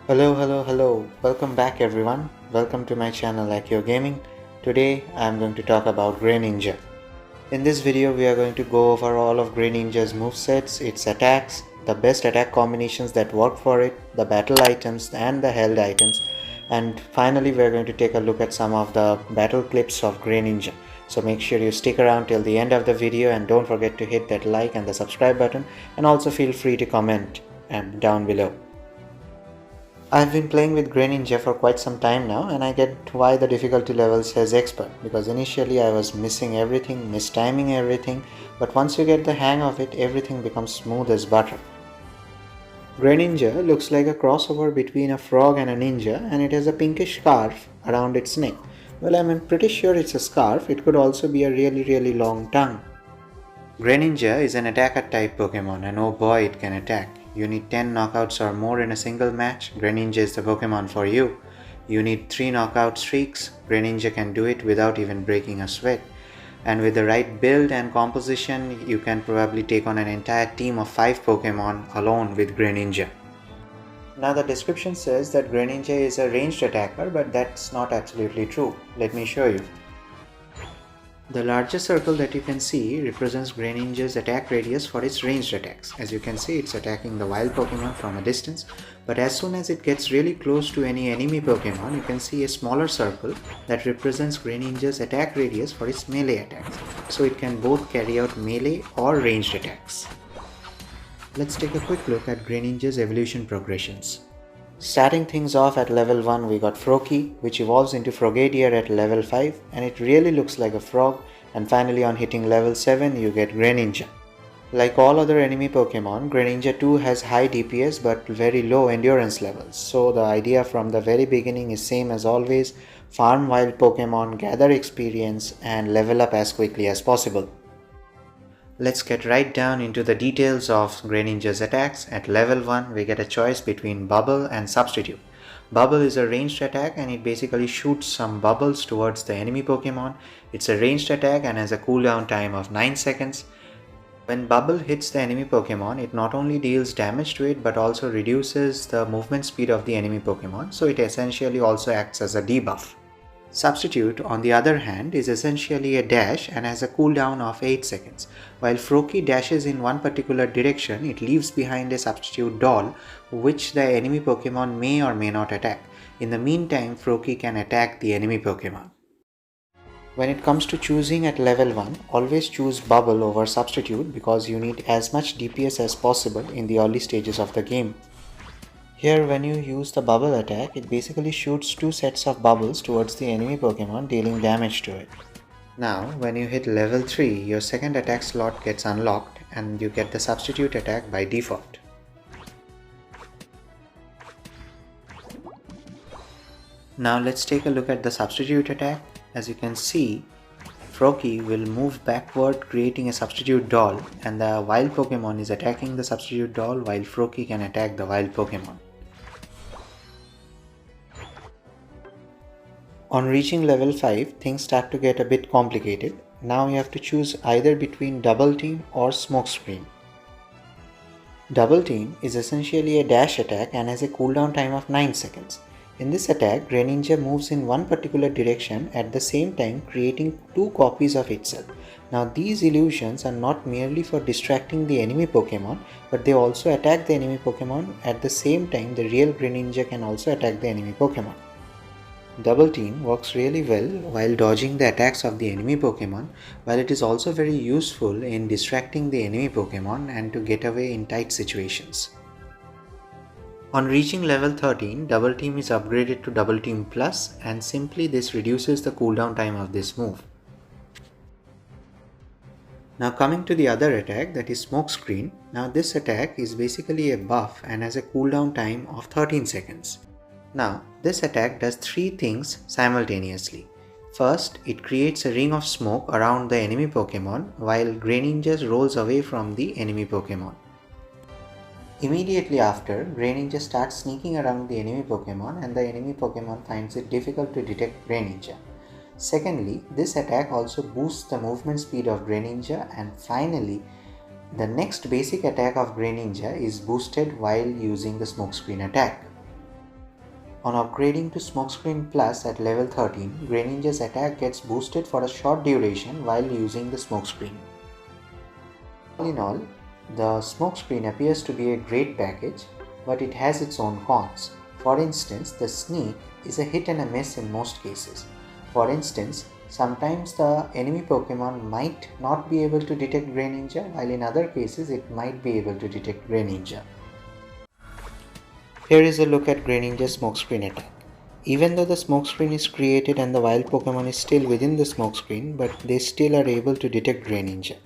Hello. Welcome back everyone. Welcome to my channel Aqio Gaming. Today I am going to talk about Greninja. In this video we are going to go over all of Greninja's movesets, its attacks, the best attack combinations that work for it, the battle items and the held items, and finally we are going to take a look at some of the battle clips of Greninja. So make sure you stick around till the end of the video and don't forget to hit that like and the subscribe button, and also feel free to comment down below. I've been playing with Greninja for quite some time now, and I get why the difficulty level says expert, because initially I was missing everything, mistiming everything, but once you get the hang of it, everything becomes smooth as butter. Greninja looks like a crossover between a frog and a ninja, and it has a pinkish scarf around its neck. Well, I'm pretty sure it's a scarf. It could also be a really long tongue. Greninja is an attacker type Pokemon, and oh boy, it can attack. You need 10 knockouts or more in a single match, Greninja is the Pokemon for you. You need 3 knockout streaks, Greninja can do it without even breaking a sweat. And with the right build and composition, you can probably take on an entire team of 5 Pokemon alone with Greninja. Now the description says that Greninja is a ranged attacker, but that's not absolutely true. Let me show you. The largest circle that you can see represents Greninja's attack radius for its ranged attacks. As you can see, it's attacking the wild Pokemon from a distance, but as soon as it gets really close to any enemy Pokemon, you can see a smaller circle that represents Greninja's attack radius for its melee attacks. So it can both carry out melee or ranged attacks. Let's take a quick look at Greninja's evolution progressions. Starting things off at level 1, we got Froakie, which evolves into Frogadier at level 5, and it really looks like a frog, and finally on hitting level 7 you get Greninja. Like all other enemy Pokemon, Greninja too has high DPS but very low endurance levels, so the idea from the very beginning is same as always: farm wild Pokemon, gather experience, and level up as quickly as possible. Let's get right down into the details of Greninja's attacks. At level 1, we get a choice between Bubble and Substitute. Bubble is a ranged attack and it basically shoots some bubbles towards the enemy Pokemon. It's a ranged attack and has a cooldown time of 9 seconds. When Bubble hits the enemy Pokemon, it not only deals damage to it but also reduces the movement speed of the enemy Pokemon, so it essentially also acts as a debuff. Substitute, on the other hand, is essentially a dash and has a cooldown of 8 seconds. While Froakie dashes in one particular direction, it leaves behind a substitute doll which the enemy Pokemon may or may not attack. In the meantime, Froakie can attack the enemy Pokemon. When it comes to choosing at level 1, always choose Bubble over Substitute because you need as much DPS as possible in the early stages of the game. Here, when you use the bubble attack, it basically shoots 2 sets of bubbles towards the enemy Pokemon, dealing damage to it. Now, when you hit level 3, your second attack slot gets unlocked and you get the substitute attack by default. Now let's take a look at the substitute attack. As you can see, Froakie will move backward, creating a substitute doll, and the wild Pokemon is attacking the substitute doll while Froakie can attack the wild Pokemon. On reaching level 5, things start to get a bit complicated. Now you have to choose either between Double Team or Smokescreen. Double Team is essentially a dash attack and has a cooldown time of 9 seconds. In this attack, Greninja moves in one particular direction at the same time, creating 2 copies of itself. Now these illusions are not merely for distracting the enemy Pokemon, but they also attack the enemy Pokemon. At the same time, the real Greninja can also attack the enemy Pokemon. Double Team works really well while dodging the attacks of the enemy Pokemon, while it is also very useful in distracting the enemy Pokemon and to get away in tight situations. On reaching level 13, Double Team is upgraded to Double Team Plus, and simply this reduces the cooldown time of this move. Now coming to the other attack, that is Smokescreen. Now this attack is basically a buff and has a cooldown time of 13 seconds. Now this attack does 3 things simultaneously. First, it creates a ring of smoke around the enemy Pokemon while Greninja rolls away from the enemy Pokemon. Immediately after, Greninja starts sneaking around the enemy Pokemon and the enemy Pokemon finds it difficult to detect Greninja. Secondly, this attack also boosts the movement speed of Greninja, and finally, the next basic attack of Greninja is boosted while using the smokescreen attack. On upgrading to smokescreen plus at level 13, Greninja's attack gets boosted for a short duration while using the smokescreen. All in all, the smokescreen appears to be a great package, but it has its own cons. For instance, the sneak is a hit and a miss in most cases. For instance, sometimes the enemy Pokemon might not be able to detect Greninja, while in other cases it might be able to detect Greninja. Here is a look at Greninja's smokescreen attack. Even though the smokescreen is created and the wild Pokemon is still within the smokescreen, but they still are able to detect Greninja.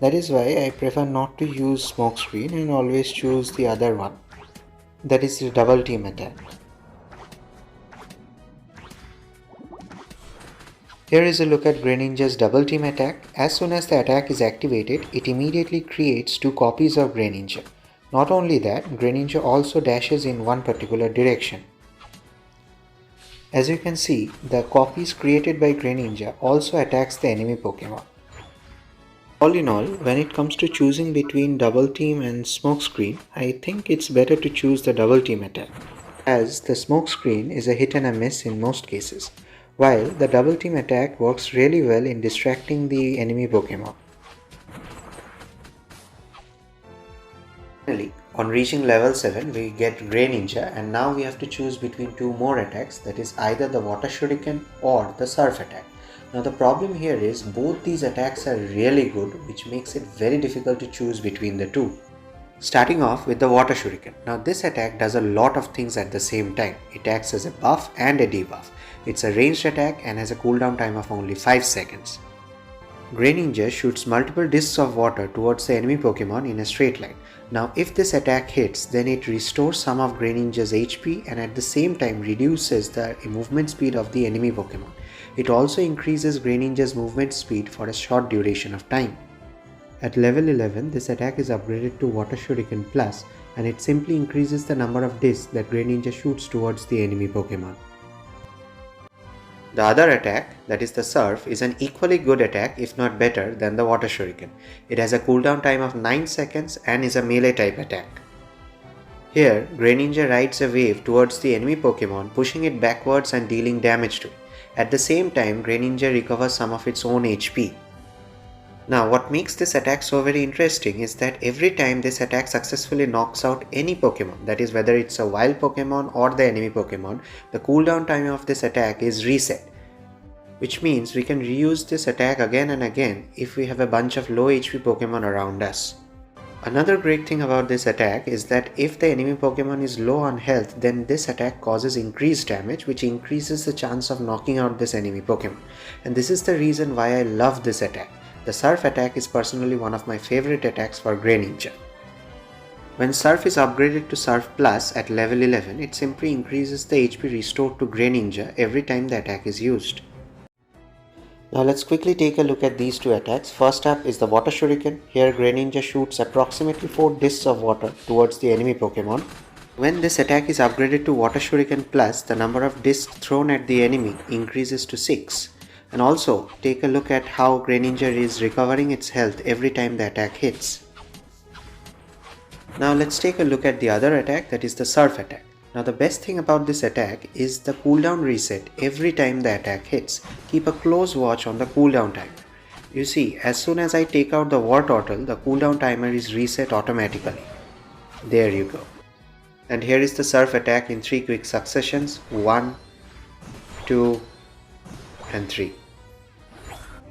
That is why I prefer not to use smokescreen and always choose the other one. That is the double team attack. Here is a look at Greninja's double team attack. As soon as the attack is activated, it immediately creates 2 copies of Greninja. Not only that, Greninja also dashes in one particular direction. As you can see, the copies created by Greninja also attacks the enemy Pokemon. All in all, when it comes to choosing between double team and smokescreen, I think it's better to choose the double team attack, as the smokescreen is a hit and a miss in most cases, while the double team attack works really well in distracting the enemy Pokemon. Finally, on reaching level 7, we get Greninja, and now we have to choose between 2 more attacks, that is either the Water Shuriken or the Surf attack. Now the problem here is both these attacks are really good, which makes it very difficult to choose between the two. Starting off with the Water Shuriken. Now this attack does a lot of things at the same time. It acts as a buff and a debuff. It's a ranged attack and has a cooldown time of only 5 seconds. Greninja shoots multiple discs of water towards the enemy Pokemon in a straight line. Now if this attack hits, then it restores some of Greninja's HP and at the same time reduces the movement speed of the enemy Pokemon. It also increases Greninja's movement speed for a short duration of time. At level 11, this attack is upgraded to Water Shuriken Plus, and it simply increases the number of discs that Greninja shoots towards the enemy Pokemon. The other attack, that is the Surf, is an equally good attack if not better than the Water Shuriken. It has a cooldown time of 9 seconds and is a melee type attack. Here, Greninja rides a wave towards the enemy Pokemon, pushing it backwards and dealing damage to it. At the same time, Greninja recovers some of its own HP. Now, what makes this attack so very interesting is that every time this attack successfully knocks out any Pokemon, that is whether it's a wild Pokemon or the enemy Pokemon, the cooldown time of this attack is reset. Which means we can reuse this attack again and again if we have a bunch of low HP Pokemon around us. Another great thing about this attack is that if the enemy Pokemon is low on health, then this attack causes increased damage, which increases the chance of knocking out this enemy Pokemon. And this is the reason why I love this attack. The Surf attack is personally one of my favorite attacks for Greninja. When Surf is upgraded to Surf Plus at level 11, it simply increases the HP restored to Greninja every time the attack is used. Now let's quickly take a look at these two attacks. First up is the Water Shuriken. Here Greninja shoots approximately 4 discs of water towards the enemy Pokemon. When this attack is upgraded to Water Shuriken Plus, the number of discs thrown at the enemy increases to 6. And also, take a look at how Greninja is recovering its health every time the attack hits. Now let's take a look at the other attack, that is the Surf attack. Now the best thing about this attack is the cooldown reset every time the attack hits. Keep a close watch on the cooldown timer. You see, as soon as I take out the War Turtle, the cooldown timer is reset automatically. There you go. And here is the Surf attack in 3 quick successions. 1, 2, and 3.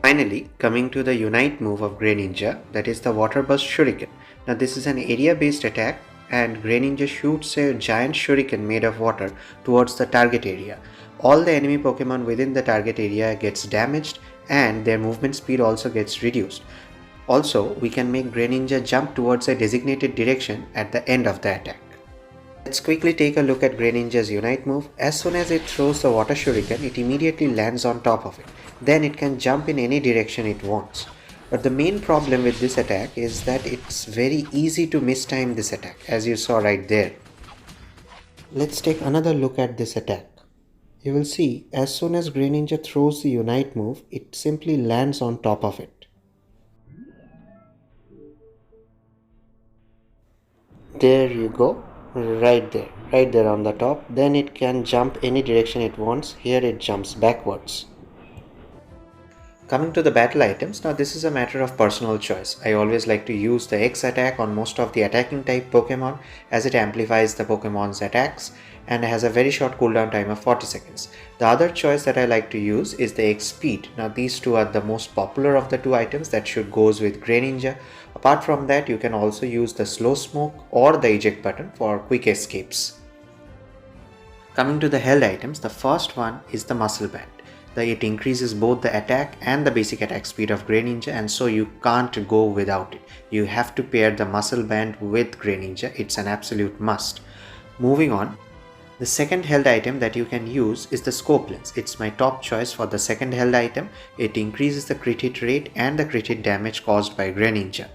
Finally, coming to the Unite move of Greninja, that is the Water Burst Shuriken. Now this is an area based attack and Greninja shoots a giant shuriken made of water towards the target area. All the enemy Pokemon within the target area gets damaged and their movement speed also gets reduced. Also, we can make Greninja jump towards a designated direction at the end of the attack. Let's quickly take a look at Greninja's Unite move. As soon as it throws the Water Shuriken, it immediately lands on top of it. Then it can jump in any direction it wants. But the main problem with this attack is that it's very easy to mistime this attack, as you saw right there. Let's take another look at this attack. You will see as soon as Greninja throws the Unite move, it simply lands on top of it. There you go, right there on the top. Then it can jump any direction it wants. Here it jumps backwards. Coming to the battle items, now this is a matter of personal choice. I always like to use the X attack on most of the attacking type Pokemon as it amplifies the Pokemon's attacks and has a very short cooldown time of 40 seconds. The other choice that I like to use is the X speed. Now these two are the most popular of the two items that should goes with Greninja. Apart from that, you can also use the slow smoke or the eject button for quick escapes. Coming to the held items, the first one is the muscle band. It increases both the attack and the basic attack speed of Greninja, and so you can't go without it. You have to pair the muscle band with Greninja. It's an absolute must. Moving on, the second held item that you can use is the scope lens. It's my top choice for the second held item. It increases the crit hit rate and the crit hit damage caused by Greninja.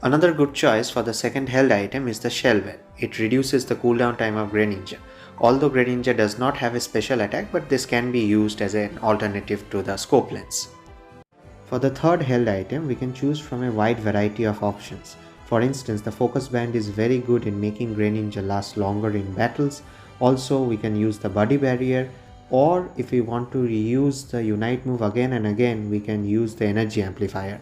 Another good choice for the second held item is the Shell Bell. It reduces the cooldown time of Greninja. Although Greninja does not have a special attack, but this can be used as an alternative to the scope lens. For the third held item, we can choose from a wide variety of options. For instance, the focus band is very good in making Greninja last longer in battles. Also, we can use the body barrier, or if we want to reuse the Unite move again and again, we can use the energy amplifier.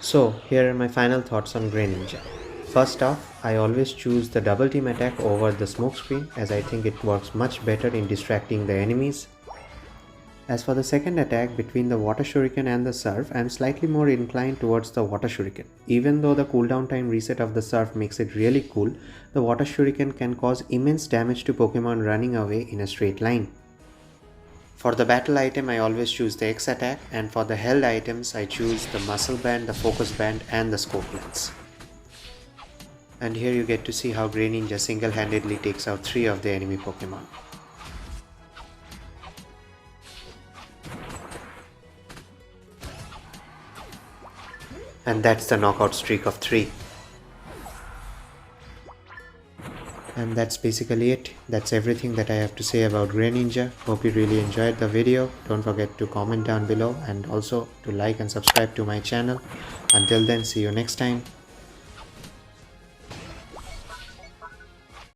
So, here are my final thoughts on Greninja. First off, I always choose the double team attack over the smokescreen as I think it works much better in distracting the enemies. As for the second attack between the water shuriken and the surf, I am slightly more inclined towards the water shuriken. Even though the cooldown time reset of the surf makes it really cool, the water shuriken can cause immense damage to Pokemon running away in a straight line. For the battle item, I always choose the X attack, and for the held items, I choose the muscle band, the focus band and the scope lens. And here you get to see how Greninja single-handedly takes out 3 of the enemy Pokemon. And that's the knockout streak of 3. And that's basically it. That's everything that I have to say about Greninja. Hope you really enjoyed the video. Don't forget to comment down below and also to like and subscribe to my channel. Until then, see you next time.